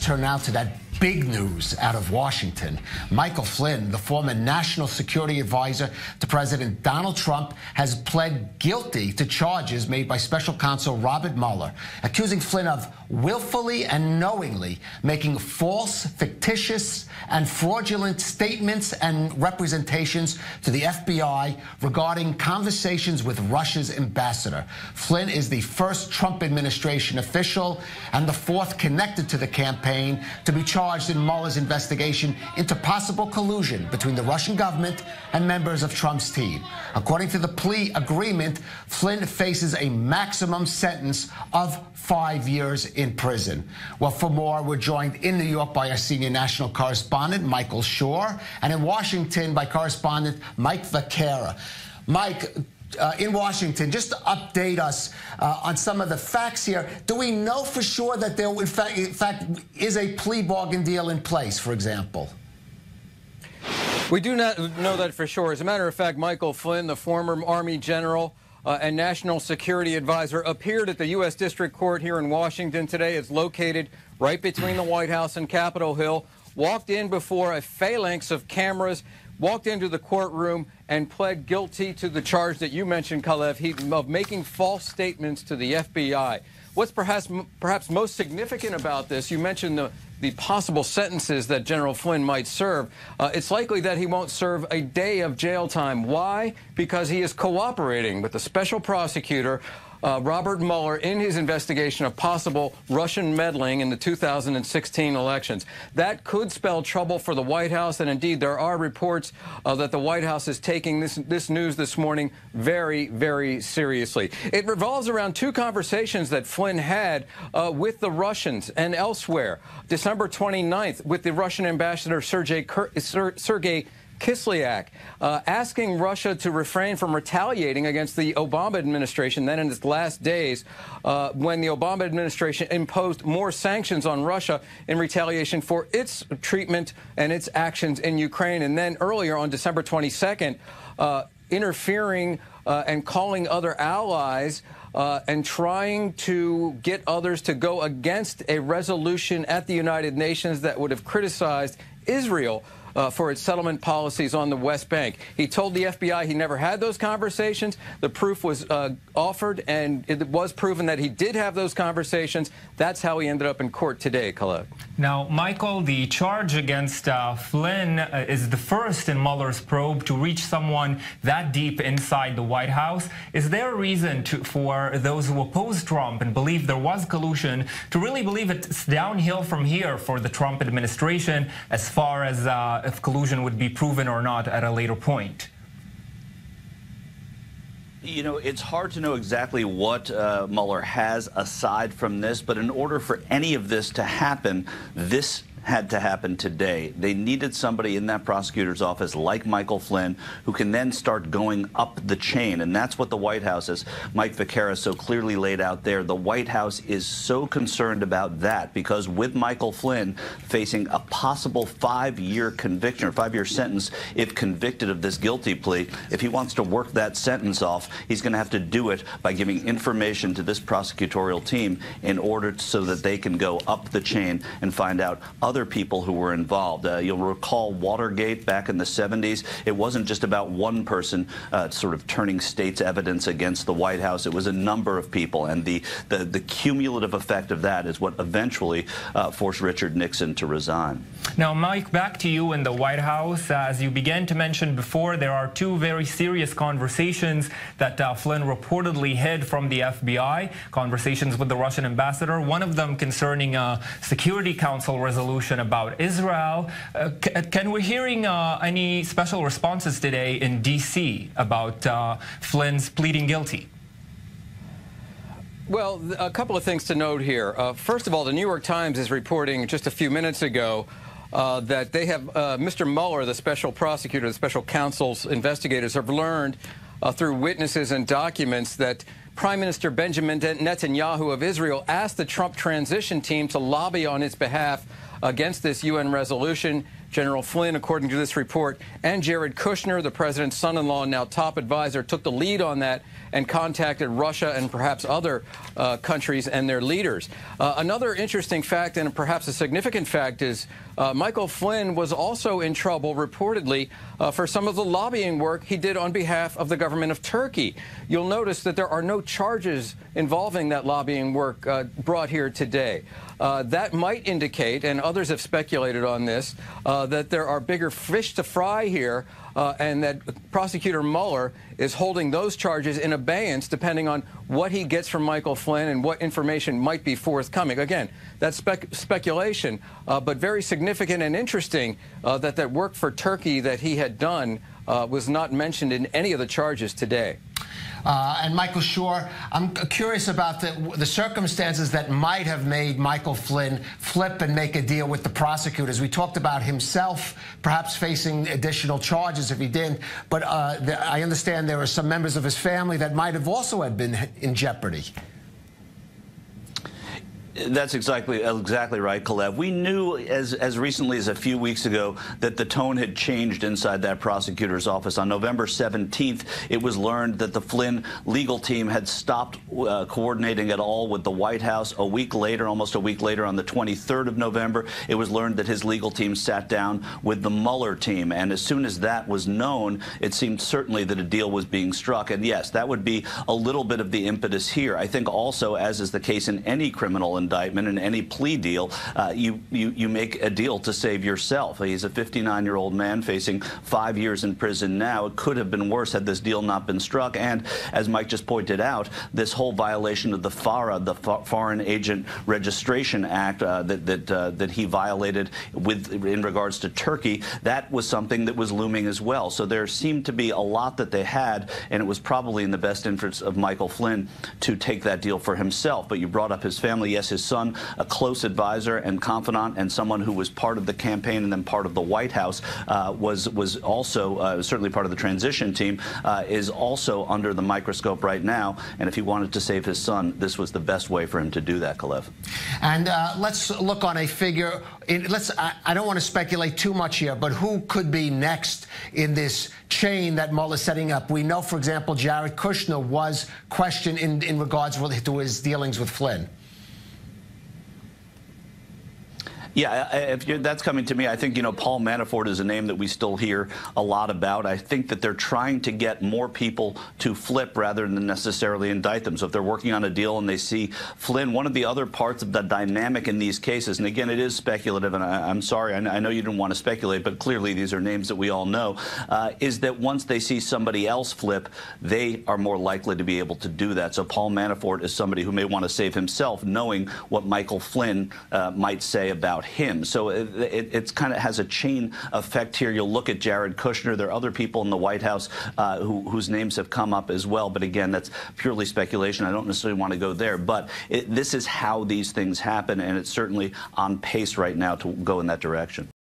turn now to that big news out of Washington. Michael Flynn, the former national security advisor to President Donald Trump, has pled guilty to charges made by special counsel Robert Mueller, accusing Flynn of willfully and knowingly making false, fictitious, and fraudulent statements and representations to the FBI regarding conversations with Russia's ambassador. Flynn is the first Trump administration official and the fourth connected to the campaign to be charged in Mueller's investigation into possible collusion between the Russian government and members of Trump's team. According to the plea agreement, Flynn faces a maximum sentence of 5 years in prison. Well, for more, we're joined in New York by our senior national correspondent, Michael Shure, and in Washington by correspondent Mike Vaquera. Mike, in Washington, just to update us on some of the facts here. Do we know for sure that there, in fact, is a plea bargain deal in place, for example? We do not know that for sure. As a matter of fact, Michael Flynn, the former Army general and national security advisor, appeared at the U.S. District Court here in Washington today. It's located right between the White House and Capitol Hill. Walked in before a phalanx of cameras, walked into the courtroom and pled guilty to the charge that you mentioned, Kalev, of making false statements to the FBI. What's perhaps most significant about this, you mentioned the possible sentences that General Flynn might serve. It's likely that he won't serve a day of jail time. Why? Because he is cooperating with the special prosecutor, Robert Mueller, in his investigation of possible Russian meddling in the 2016 elections. That could spell trouble for the White House, and indeed there are reports that the White House is taking this news this morning very, very seriously. It revolves around two conversations that Flynn had with the Russians and elsewhere. December 29th with the Russian ambassador Sergei Kislyak, asking Russia to refrain from retaliating against the Obama administration. Then in its last days, when the Obama administration imposed more sanctions on Russia in retaliation for its treatment and its actions in Ukraine. And then earlier on December 22nd, interfering and calling other allies and trying to get others to go against a resolution at the United Nations that would have criticized Israel for its settlement policies on the West Bank. He told the FBI he never had those conversations. The proof was offered, and it was proven that he did have those conversations. That's how he ended up in court today, Khaled. Now, Michael, the charge against Flynn is the first in Mueller's probe to reach someone that deep inside the White House. Is there a reason for those who oppose Trump and believe there was collusion to really believe it's downhill from here for the Trump administration as far as if collusion would be proven or not at a later point? You know, it's hard to know exactly what Mueller has aside from this, but in order for any of this to happen, this had to happen today. They needed somebody in that prosecutor's office like Michael Flynn who can then start going up the chain. And that's what the White House, as Mike Vaquera so clearly laid out there, the White House is so concerned about that because with Michael Flynn facing a possible 5-year conviction or 5-year sentence if convicted of this guilty plea, if he wants to work that sentence off, he's going to have to do it by giving information to this prosecutorial team in order so that they can go up the chain and find out other people who were involved. You'll recall Watergate back in the 70s. It wasn't just about one person sort of turning state's evidence against the White House. It was a number of people, and the cumulative effect of that is what eventually forced Richard Nixon to resign. Now, Mike, back to you in the White House. As you began to mention before, there are two very serious conversations that Flynn reportedly hid from the FBI, conversations with the Russian ambassador, one of them concerning a Security Council resolution about Israel. Can we hearing any special responses today in D.C. about Flynn's pleading guilty? Well, a couple of things to note here. First of all, the New York Times is reporting just a few minutes ago that they have Mr. Mueller, the special prosecutor, the special counsel's investigators have learned through witnesses and documents that Prime Minister Benjamin Netanyahu of Israel asked the Trump transition team to lobby on its behalf against this UN resolution. General Flynn, according to this report, and Jared Kushner, the president's son-in-law and now top advisor, took the lead on that and contacted Russia and perhaps other countries and their leaders. Another interesting fact, and perhaps a significant fact, is Michael Flynn was also in trouble, reportedly, for some of the lobbying work he did on behalf of the government of Turkey. You'll notice that there are no charges involving that lobbying work brought here today. That might indicate, and others have speculated on this, that there are bigger fish to fry here, and that Prosecutor Mueller is holding those charges in abeyance depending on what he gets from Michael Flynn and what information might be forthcoming. Again, that's speculation, but very significant and interesting that work for Turkey that he had done was not mentioned in any of the charges today. And Michael Shure, I'm curious about the circumstances that might have made Michael Flynn flip and make a deal with the prosecutors. We talked about himself perhaps facing additional charges if he didn't, but I understand there are some members of his family that might have also had been in jeopardy. That's exactly right, Kalev. We knew as recently as a few weeks ago that the tone had changed inside that prosecutor's office. On November 17th, it was learned that the Flynn legal team had stopped coordinating at all with the White House. A week later, almost a week later, on the 23rd of November, it was learned that his legal team sat down with the Mueller team. And as soon as that was known, it seemed certainly that a deal was being struck. And yes, that would be a little bit of the impetus here. I think also, as is the case in any criminal indictment and any plea deal, you make a deal to save yourself. He's a 59-year-old man facing 5 years in prison now. It could have been worse had this deal not been struck. And as Mike just pointed out, this whole violation of the FARA, the Foreign Agent Registration Act, that he violated in regards to Turkey, that was something that was looming as well. So there seemed to be a lot that they had, and it was probably in the best interest of Michael Flynn to take that deal for himself. But you brought up his family. Yes, his son, a close advisor and confidant, and someone who was part of the campaign and then part of the White House, was also certainly part of the transition team, is also under the microscope right now. And if he wanted to save his son, this was the best way for him to do that, Kalev. And let's look on a figure. I don't want to speculate too much here, but who could be next in this chain that Mueller's setting up? We know, for example, Jared Kushner was questioned in regards to his dealings with Flynn. Yeah, if that's coming to me, I think, Paul Manafort is a name that we still hear a lot about. I think that they're trying to get more people to flip rather than necessarily indict them. So if they're working on a deal and they see Flynn, one of the other parts of the dynamic in these cases, and again, it is speculative, and I'm sorry, I know you didn't want to speculate, but clearly these are names that we all know, is that once they see somebody else flip, they are more likely to be able to do that. So Paul Manafort is somebody who may want to save himself, knowing what Michael Flynn might say about him. So it kind of has a chain effect here. You'll look at Jared Kushner. There are other people in the White House whose names have come up as well. But again, that's purely speculation. I don't necessarily want to go there. But this is how these things happen, and it's certainly on pace right now to go in that direction.